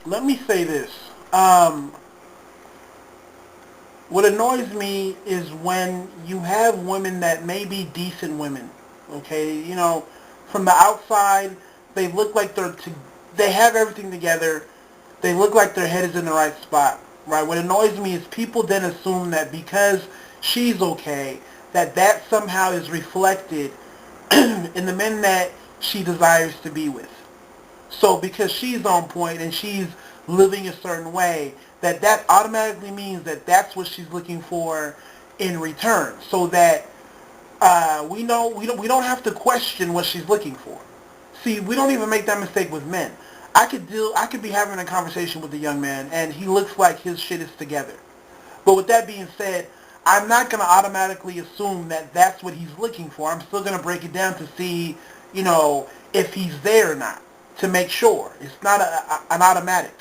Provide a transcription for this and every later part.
let me say this. Um, what annoys me is when you have women that may be decent women. Okay, from the outside, they look like they have everything together. They look like their head is in the right spot. Right. What annoys me is people then assume that because she's okay, that somehow is reflected in the men that she desires to be with. So because she's on point and she's living a certain way, that automatically means that that's what she's looking for in return. So that we know we don't have to question what she's looking for. See, we don't even make that mistake with men. I could be having a conversation with a young man and he looks like his shit is together. But with that being said, I'm not going to automatically assume that that's what he's looking for. I'm still going to break it down to see, if he's there or not, to make sure. It's not an automatic.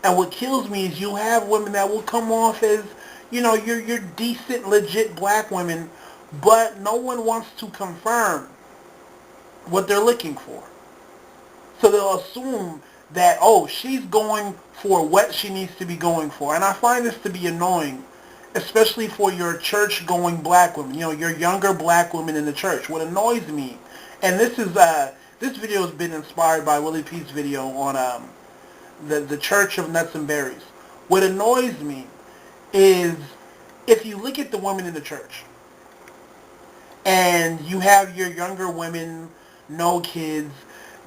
And what kills me is you have women that will come off as, you're decent, legit black women, but no one wants to confirm what they're looking for. So they'll assume that, oh, she's going for what she needs to be going for. And I find this to be annoying, especially for your church-going black women, your younger black women in the church. What annoys me, and this video has been inspired by Willie P's video on the Church of Nuts and Berries. What annoys me is if you look at the women in the church, and you have your younger women, no kids,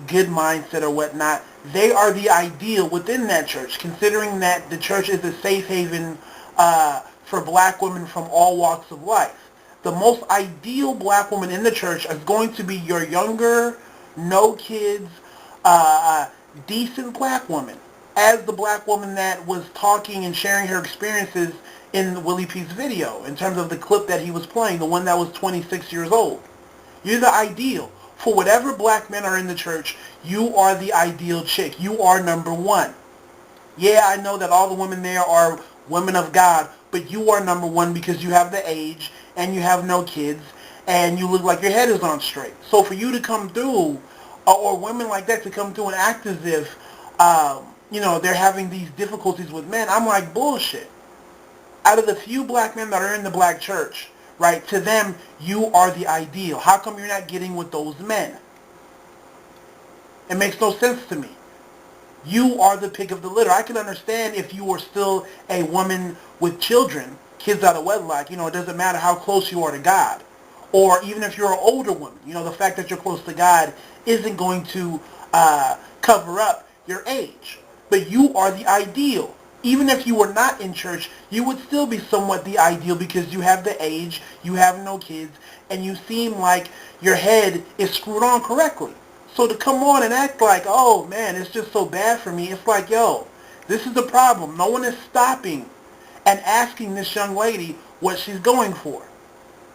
good mindset or whatnot, they are the ideal within that church, considering that the church is a safe haven for black women from all walks of life. The most ideal black woman in the church is going to be your younger, no kids, decent black woman. As the black woman that was talking and sharing her experiences in Willie P's video, in terms of the clip that he was playing, the one that was 26 years old. You're the ideal. For whatever black men are in the church, you are the ideal chick. You are number one. Yeah, I know that all the women there are women of God, but you are number one because you have the age and you have no kids and you look like your head is on straight. So for you to come through, or women like that to come through and act as if, they're having these difficulties with men, I'm like, bullshit. Out of the few black men that are in the black church, right, to them, you are the ideal. How come you're not getting with those men? It makes no sense to me. You are the pick of the litter. I can understand if you were still a woman with children, kids out of wedlock, it doesn't matter how close you are to God. Or even if you're an older woman, the fact that you're close to God isn't going to cover up your age. But you are the ideal. Even if you were not in church, you would still be somewhat the ideal because you have the age, you have no kids, and you seem like your head is screwed on correctly. So to come on and act like, oh man, it's just so bad for me, it's like, yo, this is the problem. No one is stopping and asking this young lady what she's going for.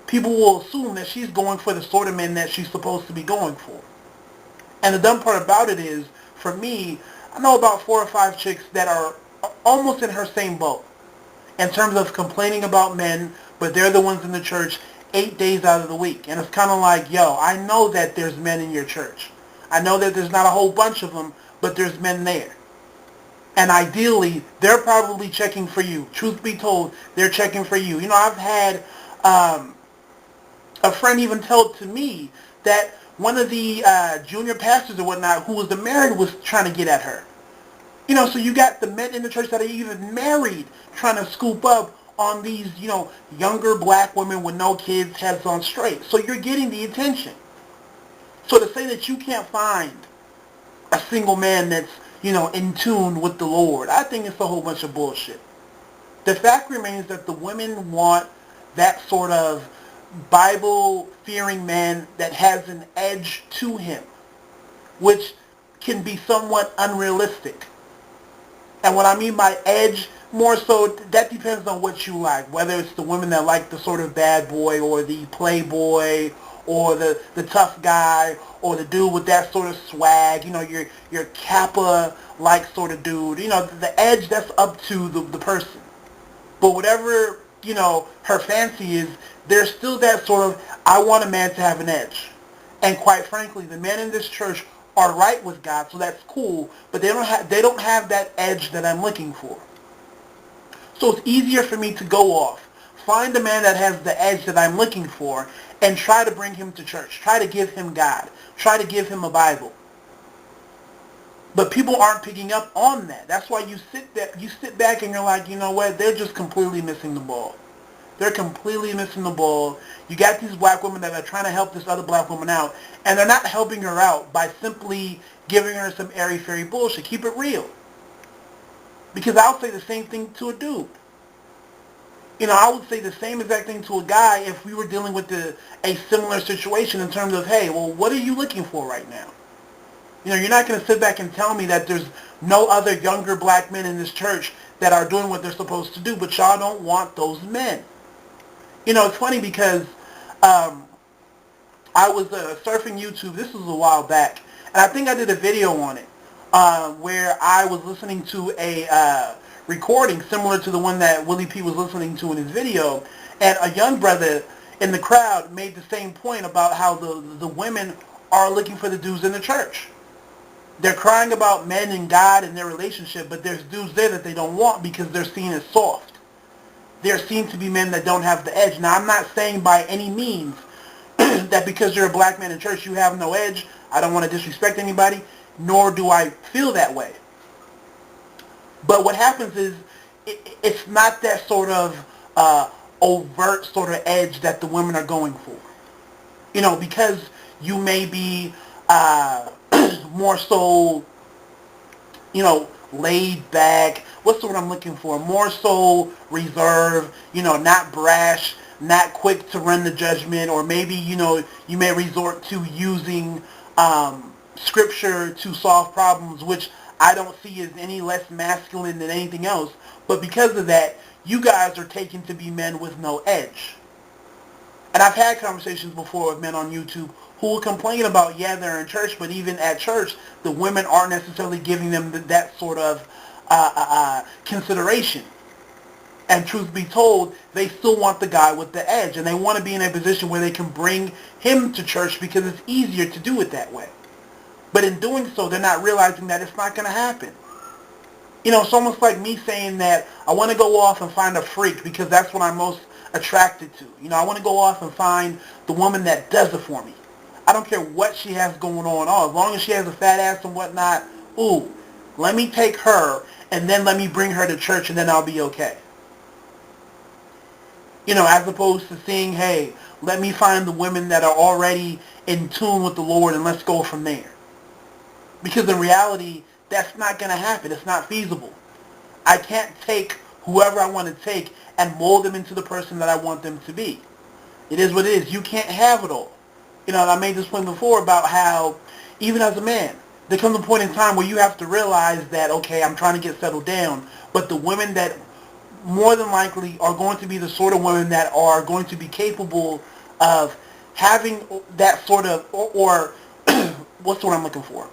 People will assume that she's going for the sort of men that she's supposed to be going for. And the dumb part about it is, for me, I know about 4 or 5 chicks that are almost in her same boat in terms of complaining about men, but they're the ones in the church 8 days out of the week. And it's kind of like, yo, I know that there's men in your church. I know that there's not a whole bunch of them, but there's men there. And ideally, they're probably checking for you. Truth be told, they're checking for you. I've had a friend even tell to me that one of the junior pastors or whatnot who was the married was trying to get at her. So you got the men in the church that are even married trying to scoop up on these, younger black women with no kids, heads on straight. So you're getting the attention. So to say that you can't find a single man that's, in tune with the Lord, I think it's a whole bunch of bullshit. The fact remains that the women want that sort of Bible-fearing man that has an edge to him, which can be somewhat unrealistic. And what I mean by edge, more so, that depends on what you like. Whether it's the women that like the sort of bad boy or the playboy or the tough guy or the dude with that sort of swag, your Kappa-like sort of dude. The edge, that's up to the person. But whatever, her fancy is, there's still that sort of, I want a man to have an edge. And quite frankly, the men in this church are right with God, so that's cool, but they don't have that edge that I'm looking for. So it's easier for me to go off, find a man that has the edge that I'm looking for, and try to bring him to church. Try to give him God. Try to give him a Bible. But people aren't picking up on that. That's why you sit back and you're like, you know what? They're just completely missing the ball. They're completely missing the ball. You got these black women that are trying to help this other black woman out, and they're not helping her out by simply giving her some airy-fairy bullshit. Keep it real. Because I'll say the same thing to a dude. You know, I would say the same exact thing to a guy if we were dealing with a similar situation in terms of, hey, well, what are you looking for right now? You know, you're not going to sit back and tell me that there's no other younger black men in this church that are doing what they're supposed to do, but y'all don't want those men. You know, it's funny because I was surfing YouTube. This was a while back, and I think I did a video on it where I was listening to a recording similar to the one that Willie P was listening to in his video, and a young brother in the crowd made the same point about how the women are looking for the dudes in the church. They're crying about men and God and their relationship, but there's dudes there that they don't want because they're seen as soft. There seem to be men that don't have the edge. Now, I'm not saying by any means that because you're a black man in church you have no edge. I don't want to disrespect anybody, nor do I feel that way. But what happens is it's not that sort of overt sort of edge that the women are going for. You know, because you may be more so, you know, laid back. What's the word I'm looking for? More so reserved, you know, not brash, not quick to run the judgment, or maybe, you know, you may resort to using scripture to solve problems, which I don't see as any less masculine than anything else. But because of that, you guys are taken to be men with no edge. And I've had conversations before with men on YouTube who will complain about, yeah, they're in church, but even at church, the women aren't necessarily giving them that sort of consideration. And truth be told, they still want the guy with the edge, and they want to be in a position where they can bring him to church because it's easier to do it that way. But in doing so, they're not realizing that it's not going to happen. You know, it's almost like me saying that I want to go off and find a freak because that's what I'm most attracted to. You know, I want to go off and find the woman that does it for me. I don't care what she has going on. Oh, as long as she has a fat ass and whatnot, ooh, let me take her and then let me bring her to church and then I'll be okay. You know, as opposed to saying, hey, let me find the women that are already in tune with the Lord and let's go from there. Because in reality, that's not going to happen. It's not feasible. I can't take whoever I want to take and mold them into the person that I want them to be. It is what it is. You can't have it all. You know, and I made this point before about how, even as a man, there comes a point in time where you have to realize that, okay, I'm trying to get settled down, but the women that more than likely are going to be the sort of women that are going to be capable of having that sort of, or what's the word I'm looking for?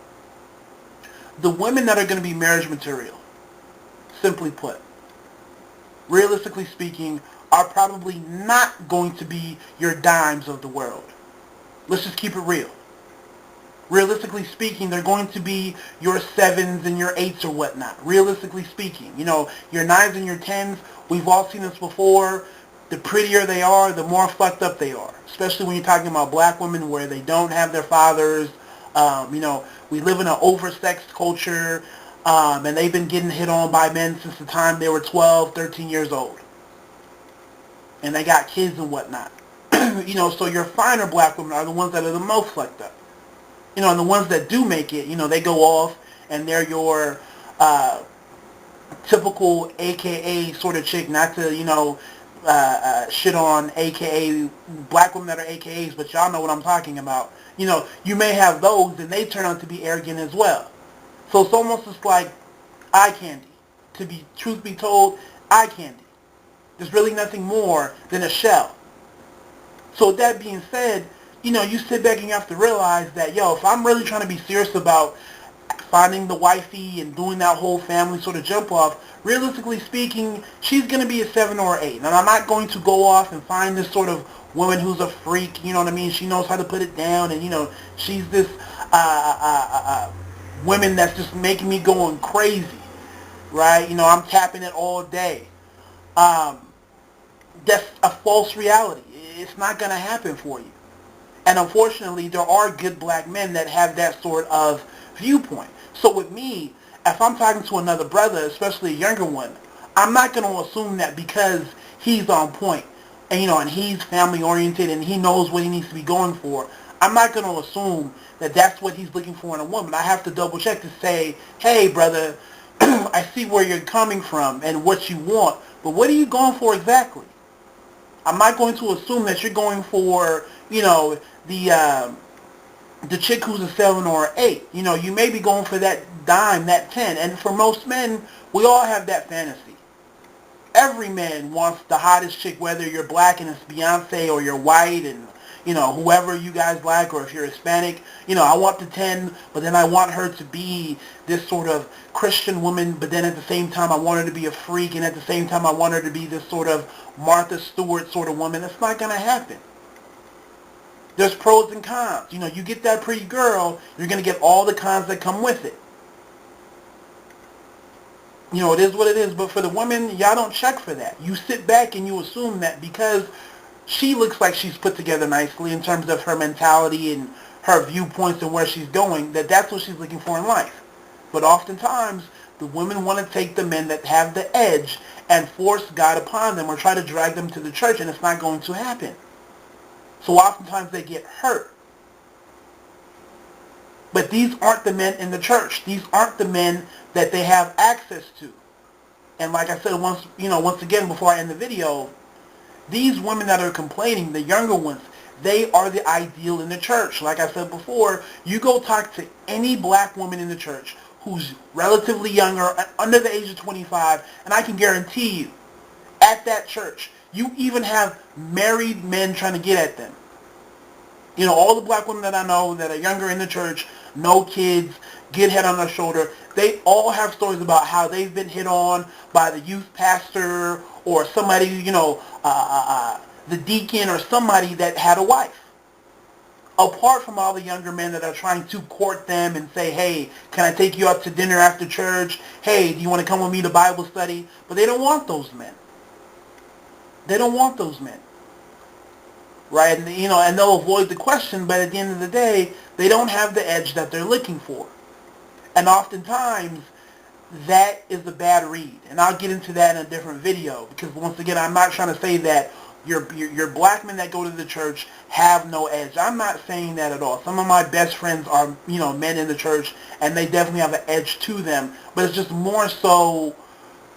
The women that are going to be marriage material, simply put, realistically speaking, are probably not going to be your dimes of the world. Let's just keep it real. Realistically speaking, they're going to be your 7s and your 8s or whatnot. Realistically speaking, you know, your 9s and your 10s, we've all seen this before. The prettier they are, the more fucked up they are. Especially when you're talking about black women where they don't have their fathers. You know, we live in an oversexed culture, and they've been getting hit on by men since the time they were 12, 13 years old. And they got kids and whatnot. You know, so your finer black women are the ones that are the most fucked up. You know, and the ones that do make it, you know, they go off and they're your typical AKA sort of chick, not to, you know, shit on AKA black women that are AKAs, but y'all know what I'm talking about. You know, you may have those and they turn out to be arrogant as well. So it's almost just like eye candy. To be, truth be told, eye candy. There's really nothing more than a shell. So with that being said, you know, you sit back and you have to realize that, yo, if I'm really trying to be serious about finding the wifey and doing that whole family sort of jump off, realistically speaking, she's going to be a 7 or 8. And I'm not going to go off and find this sort of woman who's a freak, you know what I mean? She knows how to put it down and, you know, she's this women that's just making me going crazy, right? I'm tapping it all day. Um, that's a false reality. It's not going to happen for you. And unfortunately, there are good black men that have that sort of viewpoint. So with me, if I'm talking to another brother, especially a younger one, I'm not going to assume that because he's on point and and he's family oriented and he knows what he needs to be going for. I'm not going to assume that that's what he's looking for in a woman. I have to double check to say, hey brother, I see where you're coming from and what you want, but what are you going for exactly? I'm not going to assume that you're going for, the chick who's a 7 or an 8. You may be going for that dime, that 10. And for most men, we all have that fantasy. Every man wants the hottest chick, whether you're black and it's Beyonce or you're white and, whoever you guys like, or if you're Hispanic. I want the 10, but then I want her to be this sort of Christian woman, but then at the same time I want her to be a freak, and at the same time I want her to be this sort of Martha Stewart sort of woman. It's not going to happen. There's pros and cons. You get that pretty girl, you're going to get all the cons that come with it. It is what it is. But for the women, y'all don't check for that. You sit back and you assume that because she looks like she's put together nicely in terms of her mentality and her viewpoints and where she's going, that's what she's looking for in life. But oftentimes, the women want to take the men that have the edge and force God upon them or try to drag them to the church, and it's not going to happen. So oftentimes they get hurt. But these aren't the men in the church. These aren't the men that they have access to. And like I said once again before I end the video, these women that are complaining, the younger ones, they are the ideal in the church. Like I said before, you go talk to any black woman in the church who's relatively younger, under the age of 25, and I can guarantee you, at that church, you even have married men trying to get at them. All the black women that I know that are younger in the church, no kids, good head on their shoulder, they all have stories about how they've been hit on by the youth pastor or somebody, the deacon or somebody that had a wife. Apart from all the younger men that are trying to court them and say, hey, can I take you out to dinner after church? Hey, do you want to come with me to Bible study? But they don't want those men. They don't want those men. Right? And, and they'll avoid the question, but at the end of the day, they don't have the edge that they're looking for. And oftentimes, that is the bad read. And I'll get into that in a different video, because once again, I'm not trying to say that your black men that go to the church have no edge. I'm not saying that at all. Some of my best friends are, men in the church, and they definitely have an edge to them. But it's just more so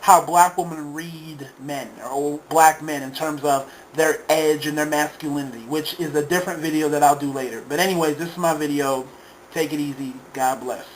how black women read men, or black men, in terms of their edge and their masculinity, which is a different video that I'll do later. But anyways, this is my video. Take it easy. God bless.